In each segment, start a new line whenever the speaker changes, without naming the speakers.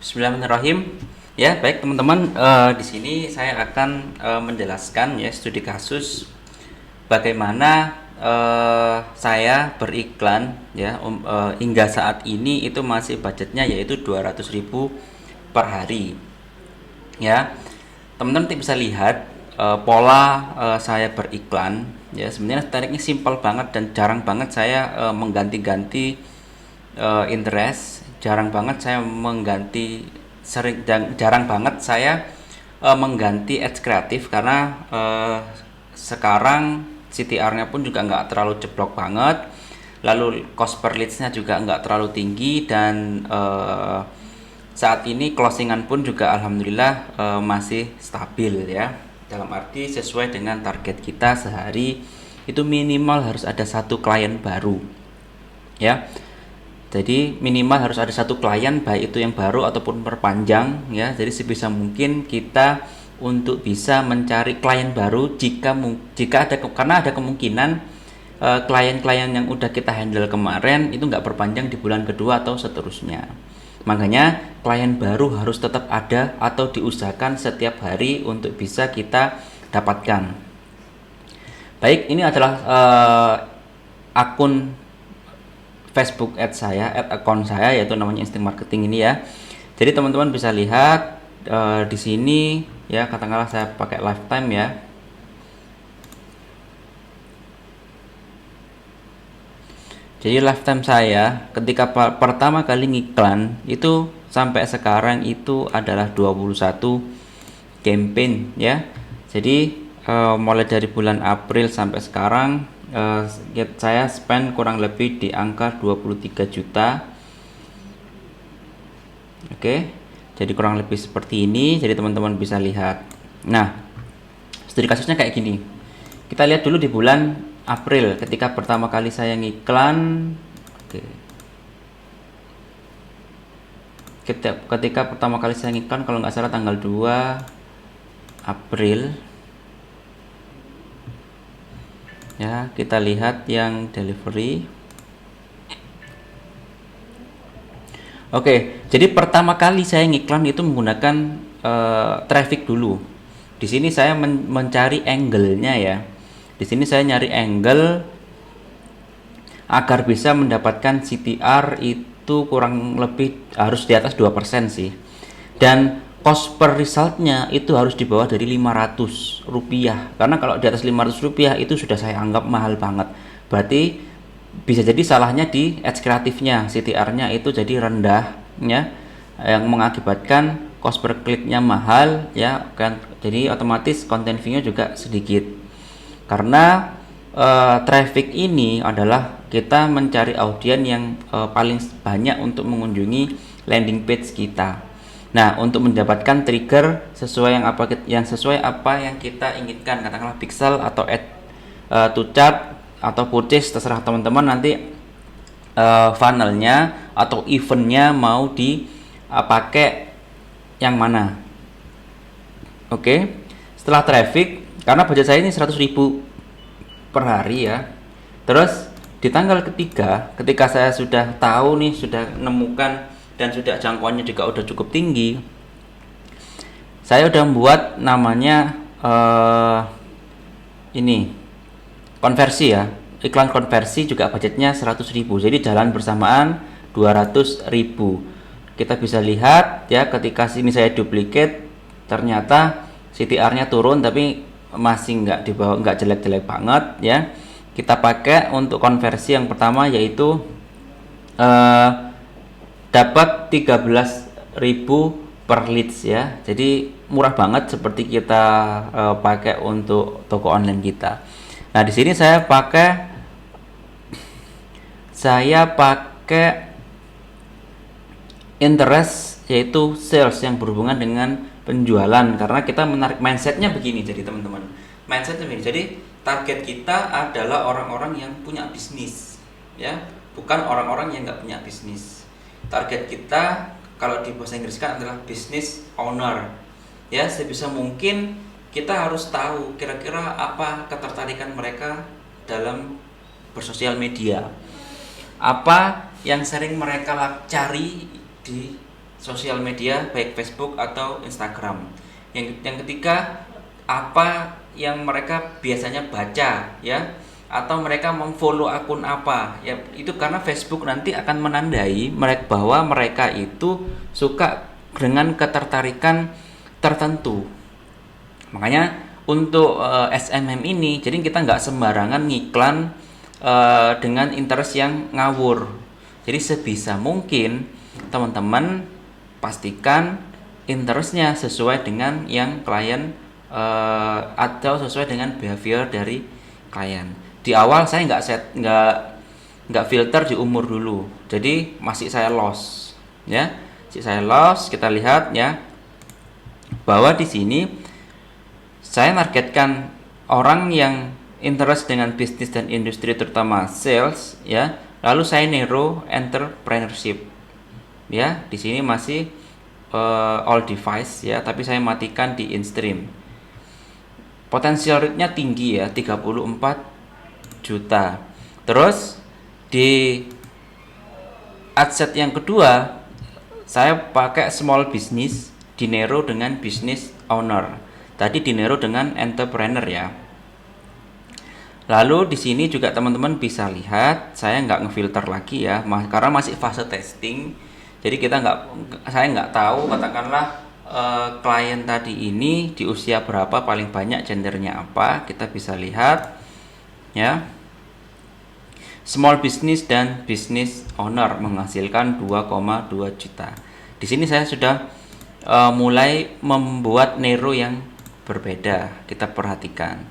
Bismillahirrahmanirrahim. Ya, baik teman-teman, di sini saya akan menjelaskan ya studi kasus bagaimana saya beriklan ya hingga saat ini itu masih budgetnya yaitu 200.000 per hari. Ya. Teman-teman nanti bisa lihat pola saya beriklan ya, sebenarnya tekniknya simpel banget dan jarang banget saya mengganti-ganti interest, jarang banget saya jarang banget saya mengganti ads kreatif karena sekarang CTR-nya pun juga nggak terlalu jeblok banget, lalu cost per leads-nya juga nggak terlalu tinggi, dan saat ini closingan pun juga alhamdulillah masih stabil ya, dalam arti sesuai dengan target kita sehari itu minimal harus ada satu klien baru ya. Jadi minimal harus ada satu klien, baik itu yang baru ataupun perpanjang ya. Jadi sebisa mungkin kita untuk bisa mencari klien baru jika ada, karena ada kemungkinan klien-klien yang udah kita handle kemarin itu nggak perpanjang di bulan kedua atau seterusnya. Makanya klien baru harus tetap ada atau diusahakan setiap hari untuk bisa kita dapatkan. Baik, ini adalah akun Facebook ad saya, ad account saya, yaitu namanya Insting Marketing ini ya. Jadi teman-teman bisa lihat di sini ya, katakanlah saya pakai lifetime ya. Jadi lifetime saya ketika pertama kali ngiklan itu sampai sekarang itu adalah 21 campaign ya. Jadi mulai dari bulan April sampai sekarang saya spend kurang lebih di angka 23 juta. Oke, jadi kurang lebih seperti ini. Jadi teman-teman bisa lihat. Nah, studi kasusnya kayak gini. Kita lihat dulu di bulan April ketika pertama kali saya ngiklan. Oke. Ketika pertama kali saya ngiklan, kalau nggak salah tanggal 2 April ya, kita lihat yang delivery. Oke, jadi pertama kali saya ngiklan itu menggunakan traffic dulu. Di sini saya mencari angle-nya ya. Di sini saya nyari angle agar bisa mendapatkan CTR itu kurang lebih harus di atas 2% sih. Dan cost per resultnya itu harus di bawah dari 500 rupiah, karena kalau di atas 500 rupiah itu sudah saya anggap mahal banget. Berarti bisa jadi salahnya di ads kreatifnya, CTR-nya itu jadi rendah ya, yang mengakibatkan cost per kliknya mahal ya kan. Jadi otomatis content view-nya juga sedikit, karena traffic ini adalah kita mencari audiens yang paling banyak untuk mengunjungi landing page kita. Nah, untuk mendapatkan trigger sesuai yang sesuai apa yang kita inginkan, katakanlah pixel atau add to chart atau purchase, terserah teman-teman nanti funnelnya atau eventnya mau dipakai yang mana. Oke, setelah traffic, karena budget saya ini 100.000 per hari ya. Terus di tanggal ketiga, ketika saya sudah tahu nih, sudah menemukan dan sudah jangkauannya juga udah cukup tinggi, saya udah membuat namanya ini konversi ya, iklan konversi, juga budgetnya 100.000, jadi jalan bersamaan 200.000. Kita bisa lihat ya, ketika sini saya duplicate ternyata CTR-nya turun, tapi masih nggak jelek-jelek banget ya. Kita pakai untuk konversi yang pertama, yaitu dapat 13.000 per leads ya. Jadi murah banget seperti kita pakai untuk toko online kita. Nah, di sini saya pakai interest, yaitu sales yang berhubungan dengan penjualan, karena kita menarik mindsetnya begini. Jadi teman-teman, mindsetnya begini. Jadi target kita adalah orang-orang yang punya bisnis ya, bukan orang-orang yang nggak punya bisnis. Target kita kalau di bahasa Inggris kan adalah business owner ya. Sebisa mungkin kita harus tahu kira-kira apa ketertarikan mereka dalam bersosial media, apa yang sering mereka cari di sosial media baik Facebook atau Instagram. Yang ketiga, apa yang mereka biasanya baca ya, atau mereka memfollow akun apa ya, itu karena Facebook nanti akan menandai bahwa mereka itu suka dengan ketertarikan tertentu. Makanya untuk SMM ini, jadi kita nggak sembarangan ngiklan dengan interest yang ngawur. Jadi sebisa mungkin teman-teman pastikan interestnya sesuai dengan yang klien atau sesuai dengan behavior dari klien. Di awal saya nggak filter di umur dulu, jadi masih saya loss ya. Kita lihat ya bahwa di sini saya targetkan orang yang interest dengan bisnis dan industri, terutama sales ya. Lalu saya narrow entrepreneurship ya. Di sini masih all device ya, tapi saya matikan di in-stream. Potensial rate-nya tinggi ya, 34 juta. Terus di adset yang kedua saya pakai small business, di narrow dengan business owner. Tadi di narrow dengan entrepreneur ya. Lalu di sini juga teman-teman bisa lihat saya nggak ngefilter lagi ya, karena masih fase testing. Jadi saya nggak tahu katakanlah klien tadi ini di usia berapa, paling banyak gendernya apa. Kita bisa lihat ya. Small business dan business owner menghasilkan 2,2 juta. Di sini saya sudah mulai membuat narrow yang berbeda. Kita perhatikan.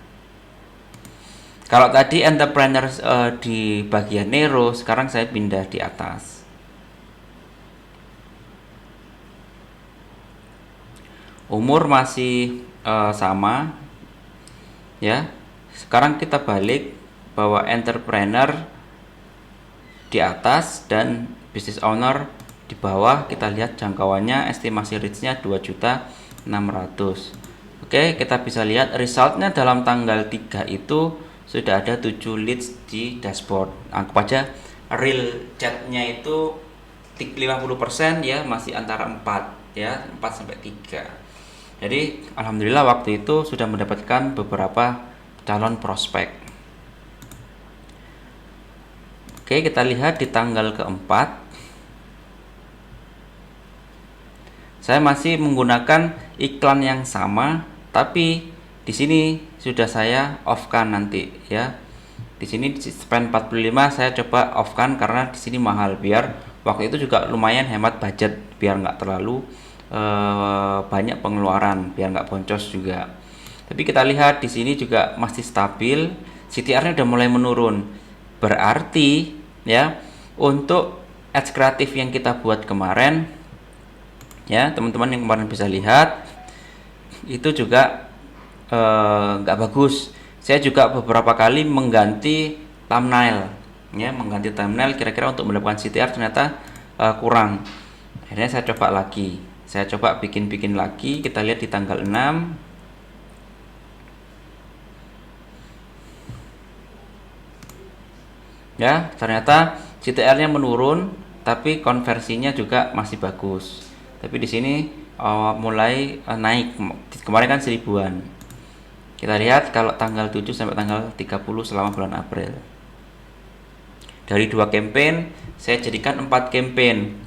Kalau tadi entrepreneur di bagian narrow, sekarang saya pindah di atas. Umur masih sama ya. Sekarang kita balik bahwa entrepreneur di atas dan business owner di bawah. Kita lihat jangkauannya, estimasi reach-nya 2.600.000. Oke, kita bisa lihat resultnya dalam tanggal 3 itu sudah ada 7 leads di dashboard. Anggap aja real chat-nya itu 50% ya, masih antara 4 ya, 4 sampai 3. Jadi alhamdulillah waktu itu sudah mendapatkan beberapa calon prospek. Oke, kita lihat di tanggal keempat. Saya masih menggunakan iklan yang sama, tapi di sini sudah saya off-kan nanti ya. Di sini spend 45 saya coba off-kan karena di sini mahal, biar waktu itu juga lumayan hemat budget, biar nggak terlalu banyak pengeluaran, biar nggak boncos juga. Tapi kita lihat di sini juga masih stabil, CTR-nya udah mulai menurun. Berarti ya untuk ads kreatif yang kita buat kemarin ya, teman-teman yang kemarin bisa lihat itu juga nggak bagus. Saya juga beberapa kali mengganti thumbnail ya, kira-kira untuk mendapatkan CTR ternyata kurang. Akhirnya saya coba lagi, saya coba bikin lagi. Kita lihat di tanggal 6 ya, ternyata CTR-nya menurun tapi konversinya juga masih bagus. Tapi di sini mulai naik. Kemarin kan 1000-an. Kita lihat kalau tanggal 7 sampai tanggal 30 selama bulan April. Dari 2 campaign saya jadikan 4 campaign.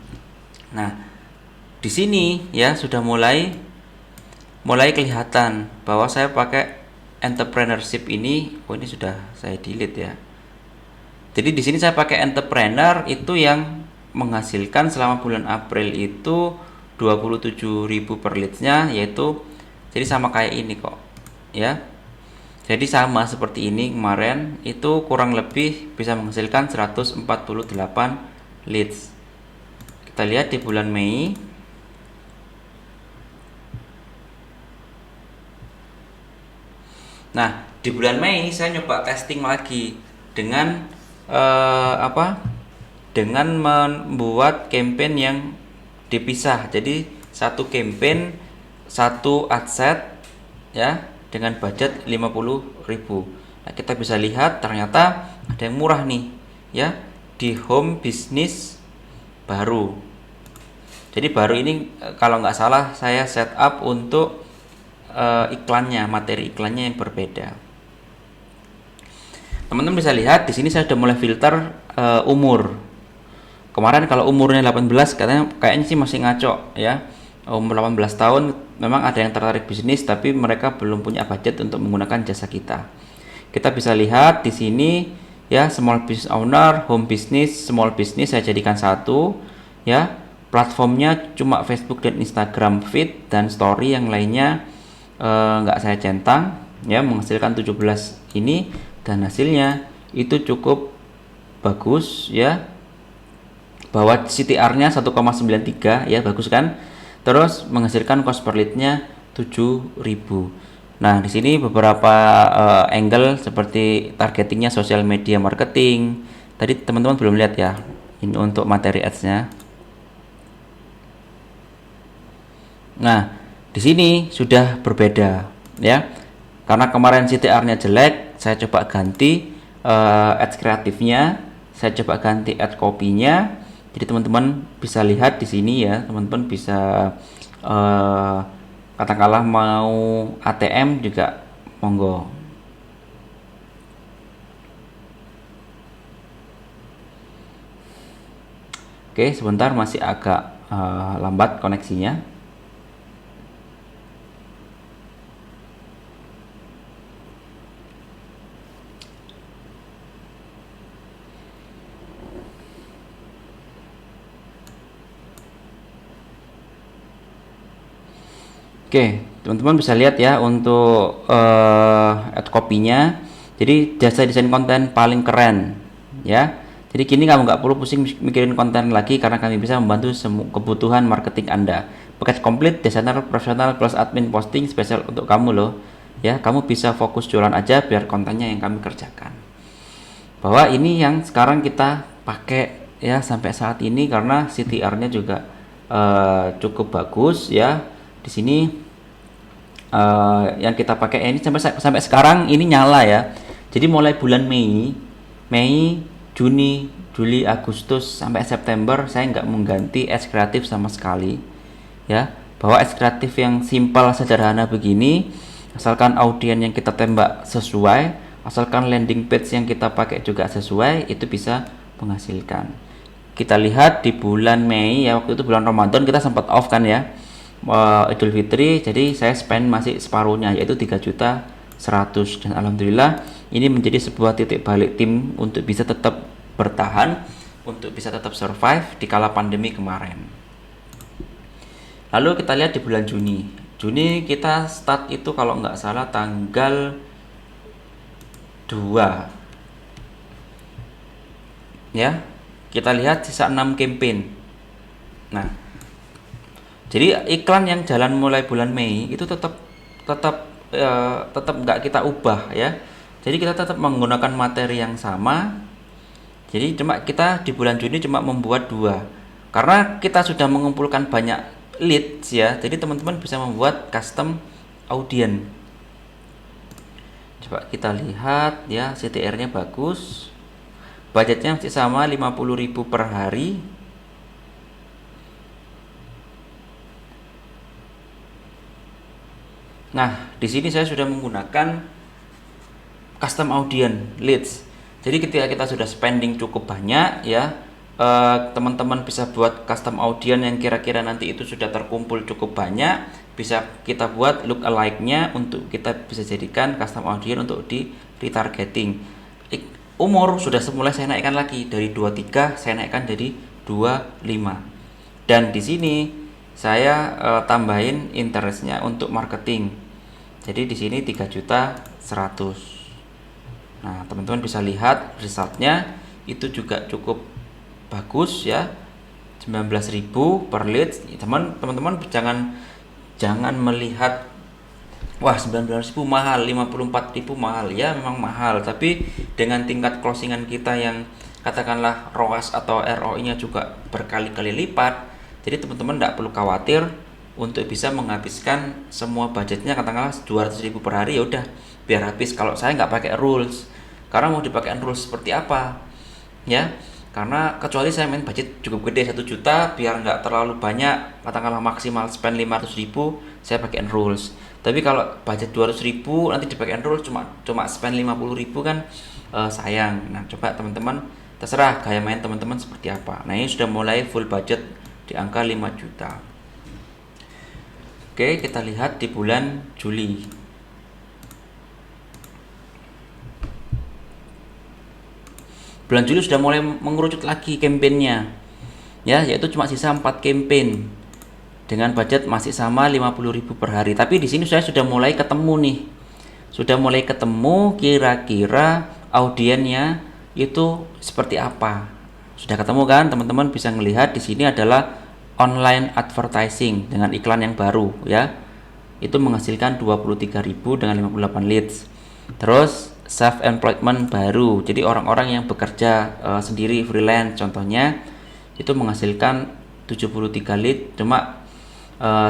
Nah, di sini ya sudah mulai kelihatan bahwa saya pakai entrepreneurship ini. Oh, ini sudah saya delete ya. Jadi di sini saya pakai entrepreneur itu yang menghasilkan selama bulan April itu 27.000 per leads-nya, yaitu jadi sama kayak ini kok ya. Jadi sama seperti ini kemarin, itu kurang lebih bisa menghasilkan 148 leads. Kita lihat di bulan Mei. Nah, di bulan Mei saya nyoba testing lagi dengan dengan membuat campaign yang dipisah. Jadi satu campaign, satu adset ya, dengan budget 50.000. Nah, kita bisa lihat ternyata ada yang murah nih ya, di home business baru. Jadi baru ini kalau nggak salah saya setup untuk iklannya, materi iklannya yang berbeda. Teman-teman bisa lihat di sini saya sudah mulai filter umur. Kemarin kalau umurnya 18 kayaknya sih masih ngaco ya. Umur 18 tahun memang ada yang tertarik bisnis tapi mereka belum punya budget untuk menggunakan jasa kita. Kita bisa lihat di sini ya, small business owner, home business, small business saya jadikan satu ya. Platformnya cuma Facebook dan Instagram feed, dan story yang lainnya nggak saya centang ya, menghasilkan 17 ini, dan hasilnya itu cukup bagus ya, bahwa CTR-nya 1,93 ya, bagus kan. Terus menghasilkan cost per lead-nya 7.000. Nah, di sini beberapa angle seperti targetingnya social media marketing. Tadi teman-teman belum lihat ya. Ini untuk materi ads-nya. Nah, di sini sudah berbeda ya. Karena kemarin CTR-nya jelek, saya coba ganti ads kreatifnya, saya coba ganti ad copy-nya. Jadi teman-teman bisa lihat di sini ya, teman-teman bisa katakanlah mau ATM juga monggo. Oke, sebentar masih agak lambat koneksinya. Oke, teman-teman bisa lihat ya untuk ad copy-nya. Jadi jasa desain konten paling keren ya. Jadi kini kamu nggak perlu pusing mikirin konten lagi karena kami bisa membantu semua kebutuhan marketing Anda. Paket komplit, desainer profesional plus admin posting spesial untuk kamu loh. Ya, kamu bisa fokus jualan aja biar kontennya yang kami kerjakan. Bahwa ini yang sekarang kita pakai ya sampai saat ini karena CTR-nya juga cukup bagus ya. Di sini yang kita pakai ini sampai sekarang ini nyala ya. Jadi mulai bulan Mei, Juni, Juli, Agustus sampai September saya nggak mengganti ads kreatif sama sekali ya. Bahwa ads kreatif yang simpel sederhana begini, asalkan audien yang kita tembak sesuai, asalkan landing page yang kita pakai juga sesuai, itu bisa menghasilkan. Kita lihat di bulan Mei ya, waktu itu bulan Ramadan kita sempat off kan ya, Idul Fitri, jadi saya spend masih separuhnya yaitu 3.100.000, dan alhamdulillah ini menjadi sebuah titik balik tim untuk bisa tetap bertahan, untuk bisa tetap survive di kala pandemi kemarin. Lalu kita lihat di bulan Juni kita start itu kalau nggak salah tanggal 2 ya. Kita lihat sisa 6 campaign. Nah, jadi iklan yang jalan mulai bulan Mei itu tetap nggak kita ubah ya. Jadi kita tetap menggunakan materi yang sama. Jadi cuma kita di bulan Juni cuma membuat 2. Karena kita sudah mengumpulkan banyak leads ya. Jadi teman-teman bisa membuat custom audience. Coba kita lihat ya, CTR-nya bagus. Budgetnya masih sama 50.000 per hari. Nah, di sini saya sudah menggunakan custom audience leads. Jadi ketika kita sudah spending cukup banyak ya, teman-teman bisa buat custom audience yang kira-kira nanti itu sudah terkumpul cukup banyak, bisa kita buat look alike-nya untuk kita bisa jadikan custom audience untuk di retargeting. Umur sudah semula saya naikkan lagi dari 23 saya naikkan jadi 25. Dan di sini saya tambahin interestnya untuk marketing. Jadi di sini 3.100.000. Nah, teman-teman bisa lihat resultnya itu juga cukup bagus ya. 19.000 per lead. Teman-teman jangan melihat wah 19.000 mahal, 54.000 mahal. Ya memang mahal, tapi dengan tingkat closingan kita yang katakanlah ROAS atau ROI-nya juga berkali-kali lipat, jadi teman-teman tidak perlu khawatir untuk bisa menghabiskan semua budgetnya katakanlah 200.000 per hari, ya udah biar habis. Kalau saya nggak pakai rules, karena mau dipakai rules seperti apa ya, Karena kecuali saya main budget cukup gede 1 juta, biar nggak terlalu banyak, katakanlah maksimal spend 500.000, saya pakai enrolls. Tapi kalau budget 200.000 nanti dipakai enroll cuma cuma spend 50.000 kan, sayang. Nah coba teman-teman, terserah gaya main teman-teman seperti apa. Nah ini sudah mulai full budget di angka 5 juta. Oke, kita lihat di bulan Juli. Bulan Juli sudah mulai mengerucut lagi kampanyenya, ya, yaitu cuma sisa 4 campaign dengan budget masih sama 50.000 per hari. Tapi di sini saya sudah mulai ketemu nih, sudah mulai ketemu kira-kira audiennya itu seperti apa. Sudah ketemu kan teman-teman, bisa melihat di sini adalah online advertising dengan iklan yang baru, ya, itu menghasilkan 23.000 dengan 58 leads. Terus self employment baru, jadi orang-orang yang bekerja sendiri, freelance contohnya, itu menghasilkan 73 lead, cuma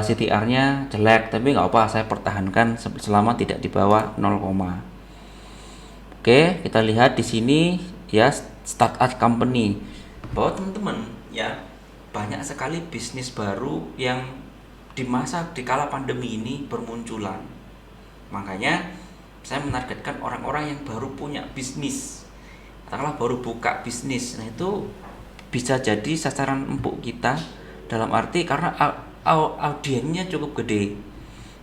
CTR-nya jelek, tapi nggak apa, saya pertahankan selama tidak di bawah 0, oke. Kita lihat di sini ya, startup company, bahwa teman-teman ya, banyak sekali bisnis baru yang di kala pandemi ini bermunculan. Makanya saya menargetkan orang-orang yang baru punya bisnis, katakanlah baru buka bisnis. Nah itu bisa jadi sasaran empuk kita, dalam arti karena audiennya cukup gede,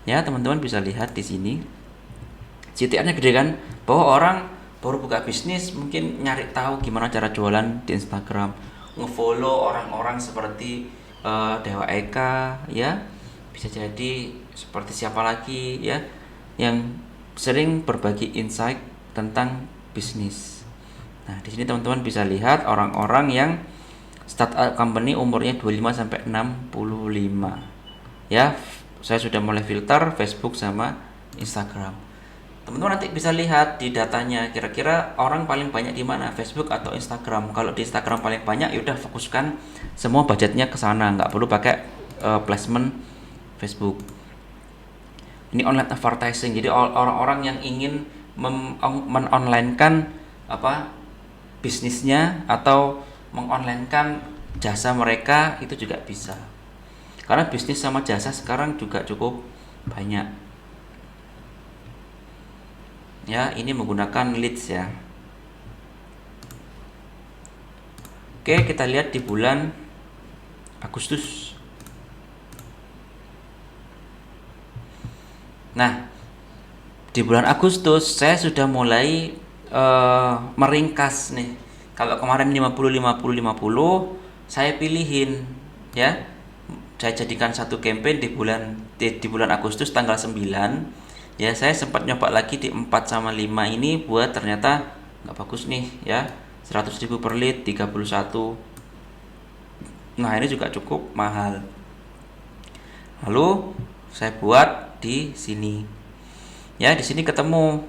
ya. Teman-teman bisa lihat di sini CTR-nya gede kan, bahwa orang baru buka bisnis mungkin nyari tahu gimana cara jualan di Instagram, ngefollow orang-orang seperti Dewa Eka, ya, bisa jadi seperti siapa lagi ya, yang sering berbagi insight tentang bisnis. Nah, di sini teman-teman bisa lihat orang-orang yang startup company umurnya 25 sampai 65. Ya, saya sudah mulai filter Facebook sama Instagram. Teman-teman nanti bisa lihat di datanya kira-kira orang paling banyak di mana, Facebook atau Instagram. Kalau di Instagram paling banyak, yaudah fokuskan semua budgetnya ke sana, nggak perlu pakai placement Facebook. Ini online advertising, jadi orang-orang yang ingin men-online-kan bisnisnya atau mengonlinekan jasa mereka, itu juga bisa. Karena bisnis sama jasa sekarang juga cukup banyak. Ya, ini menggunakan leads ya. Oke, kita lihat di bulan Agustus. Nah, di bulan Agustus saya sudah mulai meringkas nih. Kalau kemarin 50 saya pilihin ya. Saya jadikan satu campaign di bulan Agustus tanggal 9. Ya, saya sempat nyoba lagi di 4 sama 5 ini, buat ternyata nggak bagus nih ya. 100.000 per lead, 31. Nah, ini juga cukup mahal. Lalu saya buat di sini. Ya, di sini ketemu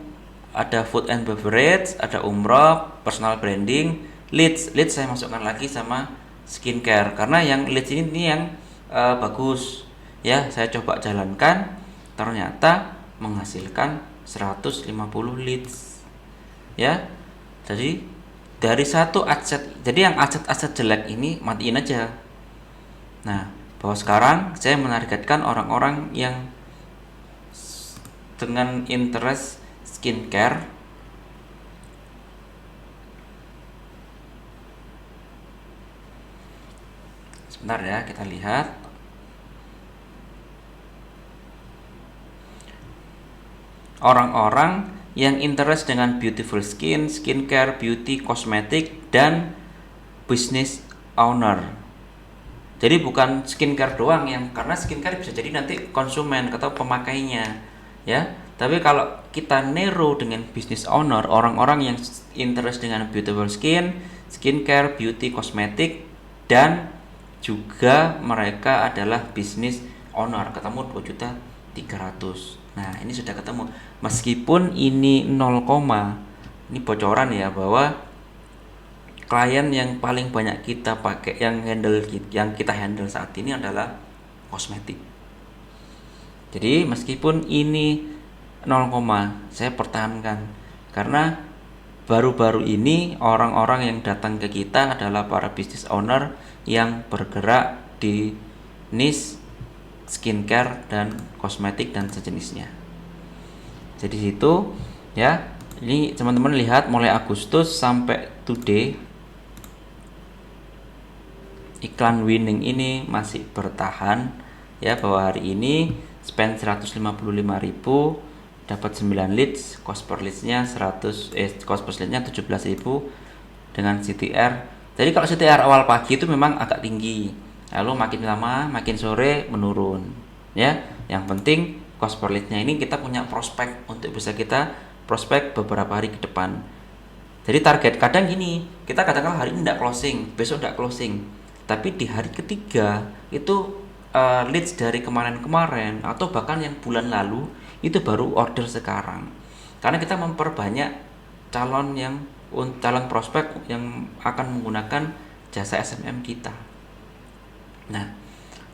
ada food and beverage, ada umroh, personal branding, leads saya masukkan lagi sama skincare, karena yang leads ini yang bagus. Ya, saya coba jalankan, ternyata menghasilkan 150 leads. Ya. Jadi dari satu aset, jadi yang aset-aset jelek ini matiin aja. Nah, bahwa sekarang saya menargetkan orang-orang yang dengan interest skincare. Sebentar ya, kita lihat. Orang-orang yang interest dengan beautiful skin, skincare, beauty, kosmetik, dan business owner. Jadi bukan skincare doang, yang karena skincare bisa jadi nanti konsumen atau pemakainya, ya. Tapi kalau kita narrow dengan business owner, orang-orang yang interest dengan beautiful skin, skincare, beauty, kosmetik, dan juga mereka adalah business owner, ketemu 2.300.000. Nah, ini sudah ketemu. Meskipun ini 0, ini bocoran ya, bahwa klien yang paling banyak kita pakai, yang kita handle saat ini adalah kosmetik. Jadi meskipun ini 0, saya pertahankan, karena baru-baru ini orang-orang yang datang ke kita adalah para business owner yang bergerak di niche skincare dan kosmetik dan sejenisnya. Jadi situ ya, ini teman-teman lihat mulai Agustus sampai today iklan winning ini masih bertahan ya, bahwa hari ini spend 155.000 dapat 9 leads, cost per leadsnya 17.000 dengan CTR. Jadi kalau CTR awal pagi itu memang agak tinggi, lalu makin lama makin sore menurun ya. Yang penting cost per leadsnya ini kita punya prospek untuk bisa kita prospek beberapa hari ke depan. Jadi target kadang gini, kita katakanlah hari ini tidak closing, besok tidak closing, tapi di hari ketiga itu leads dari kemarin-kemarin atau bahkan yang bulan lalu itu baru order sekarang, karena kita memperbanyak calon prospek yang akan menggunakan jasa SMM kita. Nah,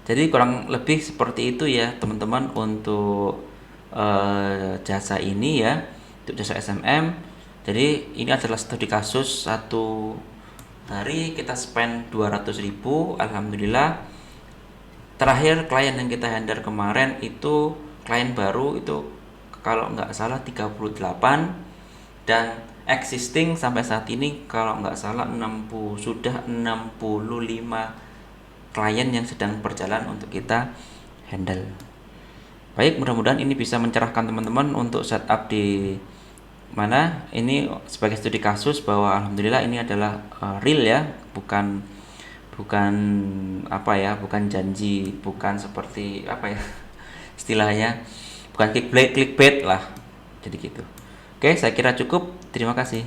jadi kurang lebih seperti itu ya teman-teman untuk jasa ini ya, untuk jasa SMM. Jadi ini adalah studi kasus, satu hari kita spend 200.000. Alhamdulillah, terakhir klien yang kita handle kemarin itu klien baru itu kalau nggak salah 38, dan existing sampai saat ini kalau nggak salah 65 klien yang sedang berjalan untuk kita handle. Baik, mudah-mudahan ini bisa mencerahkan teman-teman untuk setup di mana ini sebagai studi kasus bahwa alhamdulillah ini adalah real ya, bukan bukan bukan janji, bukan seperti istilahnya, bukan clickbait lah, jadi gitu. Oke, saya kira cukup, terima kasih.